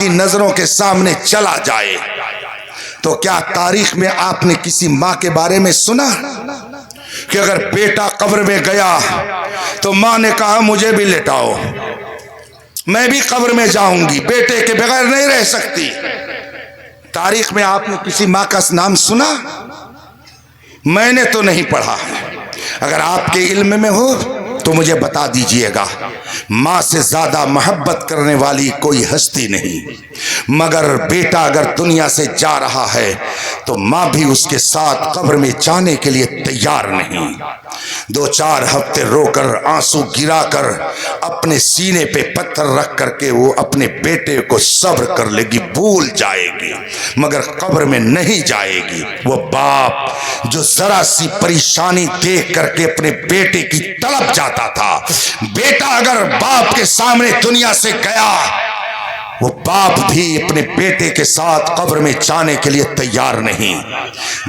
کی نظروں کے سامنے چلا جائے تو کیا تاریخ میں آپ نے کسی ماں کے بارے میں سنا کہ اگر بیٹا قبر میں گیا تو ماں نے کہا مجھے بھی لٹاؤ، میں بھی قبر میں جاؤں گی، بیٹے کے بغیر نہیں رہ سکتی؟ تاریخ میں آپ نے کسی ماں کا نام سنا؟ میں نے تو نہیں پڑھا۔ اگر آپ کے علم میں ہو تو مجھے بتا دیجئے گا۔ ماں سے زیادہ محبت کرنے والی کوئی ہستی نہیں، مگر بیٹا اگر دنیا سے جا رہا ہے تو ماں بھی اس کے ساتھ قبر میں جانے کے لیے تیار نہیں۔ 2-4 ہفتے رو کر، آنسو گرا کر، اپنے سینے پہ پتھر رکھ کر کے وہ اپنے بیٹے کو صبر کر لے گی، بھول جائے گی، مگر قبر میں نہیں جائے گی۔ وہ باپ جو ذرا سی پریشانی دیکھ کر کے اپنے بیٹے کی طلب جاتا تھا، بیٹا اگر باپ کے سامنے دنیا سے گیا، وہ باپ بھی اپنے بیٹے کے ساتھ قبر میں جانے کے لیے تیار نہیں۔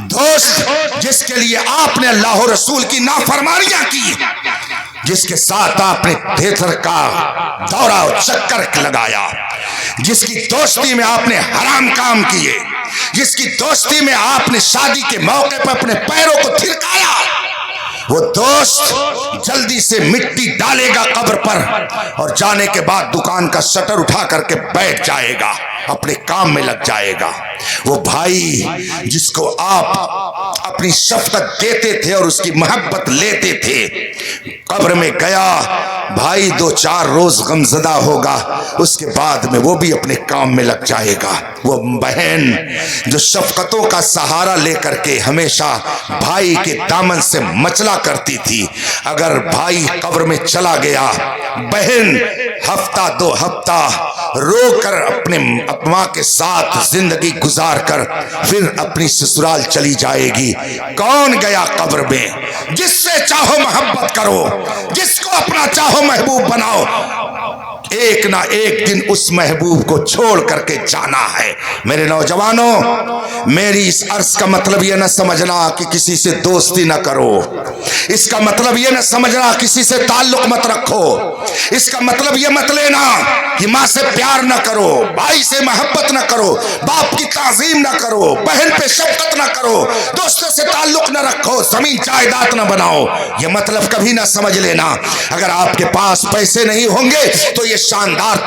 دوست جس کے لیے آپ نے اللہ و رسول کی نافرمانیاں کی، جس کے ساتھ آپ نے تھیٹر کا دورہ و چکر لگایا، جس کی دوستی میں آپ نے حرام کام کیے، جس کی دوستی میں آپ نے شادی کے موقع پر اپنے پیروں کو تھرکایا، وہ دوست جلدی سے مٹی ڈالے گا قبر پر اور جانے کے بعد دکان کا شٹر اٹھا کر کے بیٹھ جائے گا، اپنے کام میں لگ جائے گا۔ وہ بھائی جس کو آپ اپنی شفقت دیتے تھے اور اس کی محبت لیتے تھے، قبر میں گیا، بھائی 2-4 روز غمزدہ ہوگا، اس کے بعد میں وہ بھی اپنے کام میں لگ جائے گا۔ وہ بہن جو شفقتوں کا سہارا لے کر کے ہمیشہ بھائی کے دامن سے مچلا کرتی تھی، اگر بھائی قبر میں چلا گیا، بہن ہفتہ 2 ہفتہ رو کر اپنے ماں کے ساتھ زندگی گزار کر پھر اپنی سسرال چلی جائے گی۔ کون گیا قبر میں؟ جس سے چاہو محبت کرو، جس کو اپنا چاہو محبوب بناؤ، ایک نہ ایک دن اس محبوب کو چھوڑ کر کے جانا ہے۔ میرے نوجوانوں، میری اس عرض کا مطلب یہ نہ سمجھنا کہ کسی سے دوستی نہ کرو، اس کا مطلب یہ نہ سمجھنا کسی سے تعلق مت رکھو، اس کا مطلب یہ مت لینا کہ ماں سے پیار نہ کرو، بھائی سے محبت نہ کرو، باپ کی تعظیم نہ کرو، بہن پہ شفقت نہ کرو، دوستوں سے تعلق نہ رکھو، زمین جائیداد نہ بناؤ، یہ مطلب کبھی نہ سمجھ لینا۔ اگر آپ کے پاس پیسے نہیں ہوں گے تو یہ شاندار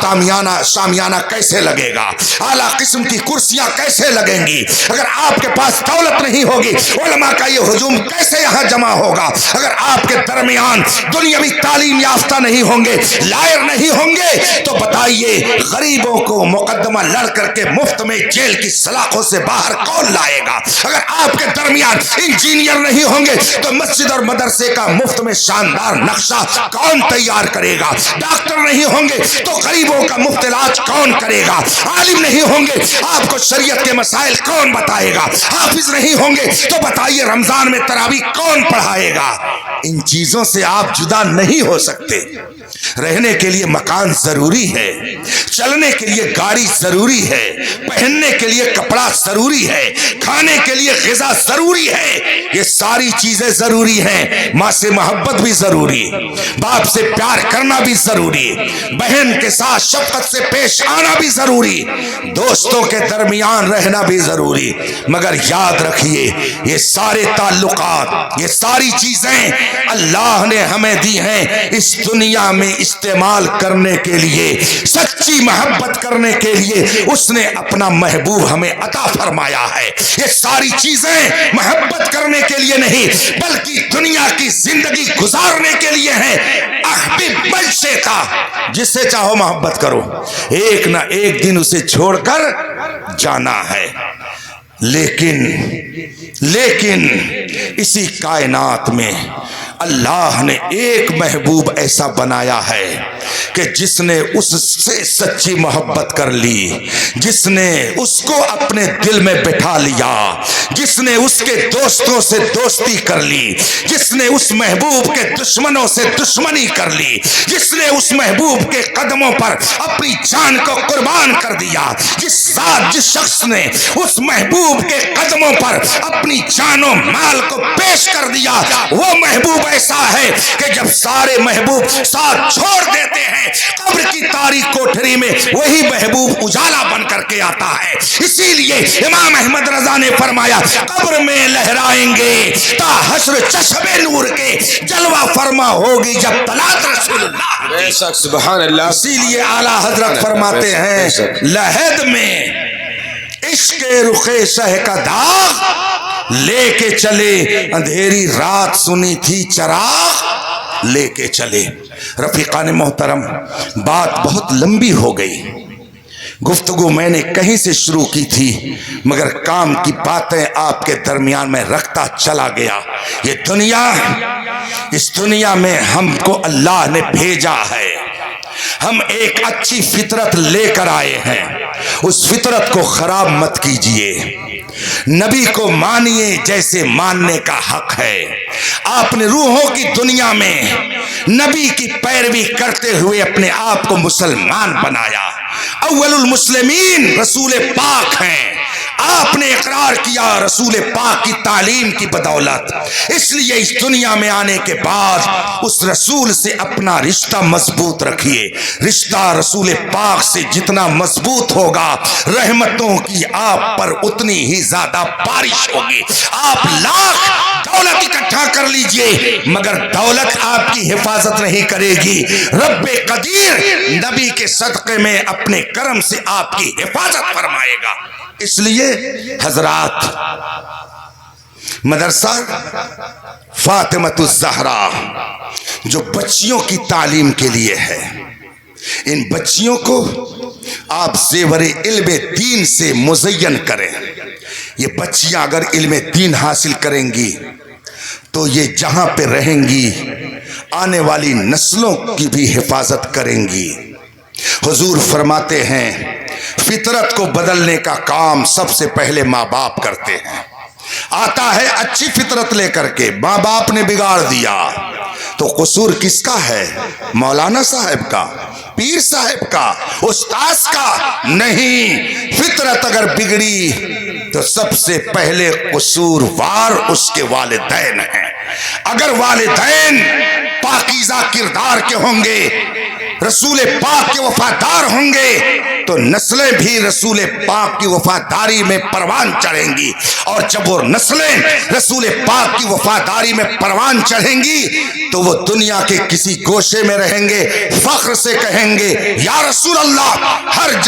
شامیانہ کیسے لگے گا، اعلیٰ قسم کی کرسیاں کیسے لگیں گی؟ اگر آپ کے پاس دولت نہیں ہوگی، علماء کا یہ ہجوم کیسے یہاں جمع ہوگا؟ اگر آپ کے درمیان دنیاوی تعلیم یافتہ نہیں ہوں گے، لائر نہیں ہوں گے، تو بتائیے غریبوں کو مقدمہ لڑ کر کے مفت میں جیل کی سلاخوں سے باہر کون لائے گا؟ اگر آپ کے درمیان انجینئر نہیں ہوں گے تو مسجد اور مدرسے کا مفت میں شاندار نقشہ کون تیار کرے گا؟ ڈاکٹر نہیں ہوں گے تو غریبوں کا مفت علاج کون کرے گا؟ عالم نہیں ہوں گے آپ کو شریعت کے مسائل کون بتائے گا؟ حافظ نہیں ہوں گے تو بتائیے رمضان میں تراویح کون پڑھائے گا؟ ان چیزوں سے آپ جدا نہیں ہو سکتے۔ رہنے کے لیے مکان ضروری ہے، چلنے کے لیے گاڑی ضروری ہے، پہننے کے لیے کپڑا ضروری ہے، کھانے کے لیے غذا ضروری ہے، یہ ساری چیزیں ضروری ہیں۔ ماں سے محبت بھی ضروری، باپ سے پیار کرنا بھی ضروری، بہن کے ساتھ شفقت سے پیش آنا بھی ضروری، دوستوں کے درمیان رہنا بھی ضروری، مگر یاد رکھیے یہ سارے تعلقات، یہ ساری چیزیں اللہ نے ہمیں دی ہیں اس دنیا میں استعمال کرنے کے لیے، سچی محبت کرنے کے لیے اس نے اپنا محبوب ہمیں عطا فرمایا ہے۔ یہ ساری چیزیں محبت کرنے کے لیے نہیں بلکہ دنیا کی زندگی گزارنے کے لیے ہیں۔ احبب من شئتا، جس سے چاہو محبت کرو، ایک نہ ایک دن اسے چھوڑ کر جانا ہے۔ لیکن اسی کائنات میں اللہ نے ایک محبوب ایسا بنایا ہے کہ جس نے اس سے سچی محبت کر لی، جس نے اس کو اپنے دل میں بٹھا لیا، جس نے اس کے دوستوں سے دوستی کر لی، جس نے اس محبوب کے دشمنوں سے دشمنی کر لی، جس نے اس محبوب کے قدموں پر اپنی جان کو قربان کر دیا، جس شخص نے اس محبوب کے قدموں پر اپنی جان و مال کو پیش کر دیا، وہ محبوب ایسا ہے کہ جب سارے محبوب ساتھ چھوڑ دیتے دیتے ہیں قبر کی تاریک کوٹھری میں وہی محبوب اجالا بن کر کے آتا ہے. اسی لیے امام احمد رضا نے فرمایا قبر میں لہرائیں گے تا حشر چشم نور کے جلوہ فرما ہوگی جب طلعت رسول اللہ. بے شک سبحان اللہ. اسی لیے اعلیٰ حضرت فرماتے ہیں لحد میں عشق رخ شہ کا داغ لے کے چلے اندھیری رات سنی تھی چراغ لے کے چلے. رفیقان محترم بات بہت لمبی ہو گئی. گفتگو میں نے کہیں سے شروع کی تھی مگر کام کی باتیں آپ کے درمیان میں رکھتا چلا گیا. یہ دنیا، اس دنیا میں ہم کو اللہ نے بھیجا ہے. ہم ایک اچھی فطرت لے کر آئے ہیں. اس فطرت کو خراب مت کیجئے. نبی کو مانیے جیسے ماننے کا حق ہے. آپ نے روحوں کی دنیا میں نبی کی پیروی کرتے ہوئے اپنے آپ کو مسلمان بنایا. اول المسلمین رسول پاک ہیں. آپ نے اقرار کیا رسول پاک کی تعلیم کی بدولت. اس لیے اس دنیا میں آنے کے بعد اس رسول سے اپنا رشتہ مضبوط رکھیے. رشتہ رسول پاک سے جتنا مضبوط ہوگا رحمتوں کی آپ پر اتنی ہی زیادہ بارش ہوگی. آپ لاکھ دولت اکٹھا کر لیجئے مگر دولت آپ کی حفاظت نہیں کرے گی. رب قدیر نبی کے صدقے میں اپنے کرم سے آپ کی حفاظت فرمائے گا. اس لیے حضرات مدرسہ فاطمۃ الزہرا جو بچیوں کی تعلیم کے لیے ہے، ان بچیوں کو آپ زیور علم دین سے مزین کریں. یہ بچیاں اگر علم دین حاصل کریں گی تو یہ جہاں پہ رہیں گی آنے والی نسلوں کی بھی حفاظت کریں گی. حضور فرماتے ہیں فطرت کو بدلنے کا کام سب سے پہلے ماں باپ کرتے ہیں. آتا ہے اچھی فطرت لے کر کے، ماں باپ نے بگاڑ دیا تو قصور کس کا ہے؟ مولانا صاحب کا، پیر صاحب کا، استاذ کا نہیں. فطرت اگر بگڑی تو سب سے پہلے قصوروار اس کے والدین ہیں. اگر والدین پاکیزہ کردار کے ہوں گے، رسول پاک کے وفادار ہوں گے تو نسلیں بھی رسول پاک کی وفاداری میں پروان چڑھیں گی. اور جب وہ نسلیں رسول پاک کی وفاداری میں پروان چڑھیں گی تو وہ دنیا کے کسی گوشے میں رہیں گے، فخر سے کہیں گے یا رسول اللہ. ہر